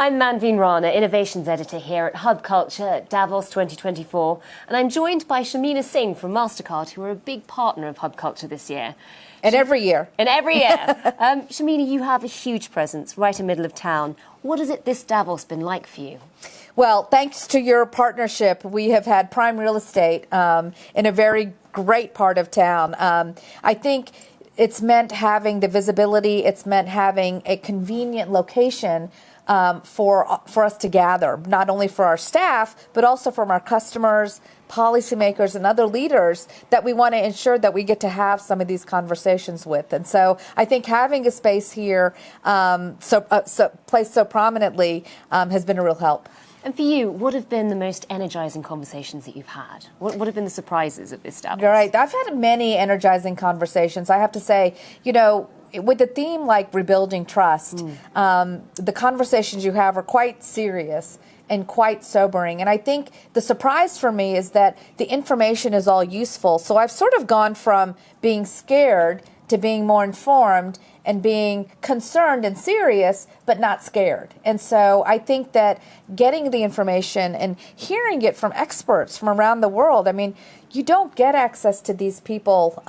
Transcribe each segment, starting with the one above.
I'm Manveen Rana, Innovations Editor here at Hub Culture at Davos 2024, and I'm joined by Shamina Singh from Mastercard, who are a big partner of Hub Culture this year. And every year. And every year. Shamina, you have a huge presence right in the middle of town. What has this Davos been like for you? Well, thanks to your partnership, we have had prime real estate in a very great part of town. I think it's meant having the visibility, it's meant having a convenient location for us to gather, not only for our staff, but also from our customers, policymakers, and other leaders that we want to ensure that we get to have some of these conversations with. And so I think having a space here placed so prominently has been a real help. And for you, what have been the most energizing conversations that you've had? What have been the surprises of this Davos? Right. I've had many energizing conversations. I have to say, you know, with a theme like rebuilding trust, the conversations you have are quite serious and quite sobering. And I think the surprise for me is that the information is all useful. So I've sort of gone from being scared to being more informed and being concerned and serious, but not scared. And so I think that getting the information and hearing it from experts from around the world, I mean, you don't get access to these people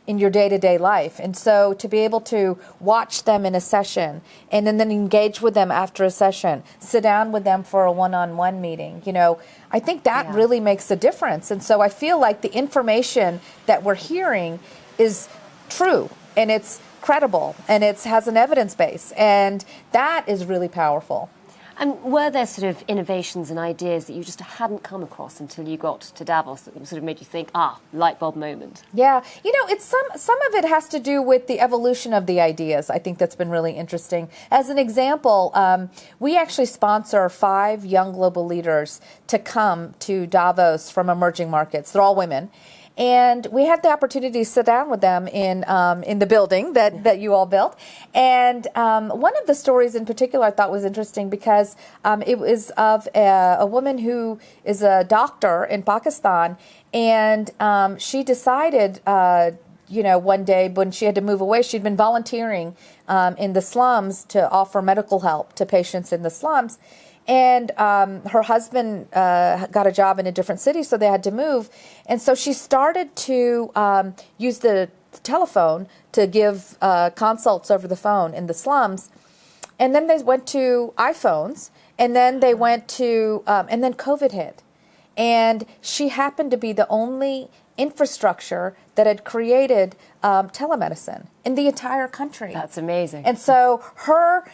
in your day-to-day life. And so to be able to watch them in a session and then engage with them after a session, sit down with them for a one-on-one meeting, you know, I think that really makes a difference. And so I feel like the information that we're hearing is true and it's credible and it has an evidence base, and that is really powerful. And were there sort of innovations and ideas that you just hadn't come across until you got to Davos that sort of made you think, light bulb moment? Yeah, you know, it's some of it has to do with the evolution of the ideas. I think that's been really interesting. As an example, we actually sponsor 5 young global leaders to come to Davos from emerging markets. They're all women. And we had the opportunity to sit down with them in the building that you all built. And one of the stories in particular I thought was interesting because it was of a woman who is a doctor in Pakistan. And she decided, one day when she had to move away, she'd been volunteering in the slums to offer medical help to patients in the slums. And her husband got a job in a different city, so they had to move. And so she started to use the telephone to give consults over the phone in the slums. And then they went to iPhones, and then they went to, and then COVID hit. And she happened to be the only infrastructure that had created telemedicine in the entire country. That's amazing. And so her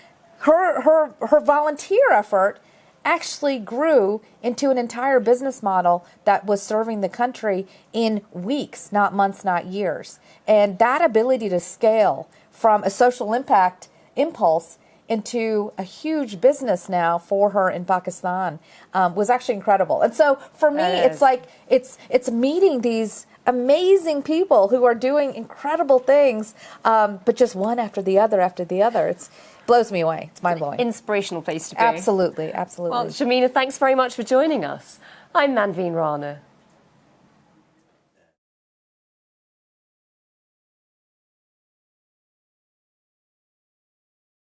volunteer effort actually grew into an entire business model that was serving the country in weeks, not months, not years. And that ability to scale from a social impact impulse into a huge business now for her in Pakistan was actually incredible. And so for me, it's like it's meeting these amazing people who are doing incredible things, but just one after the other after the other. It blows me away. It's mind-blowing. Inspirational place to be. Absolutely, absolutely. Well, Shamina, thanks very much for joining us. I'm Manveen Rana.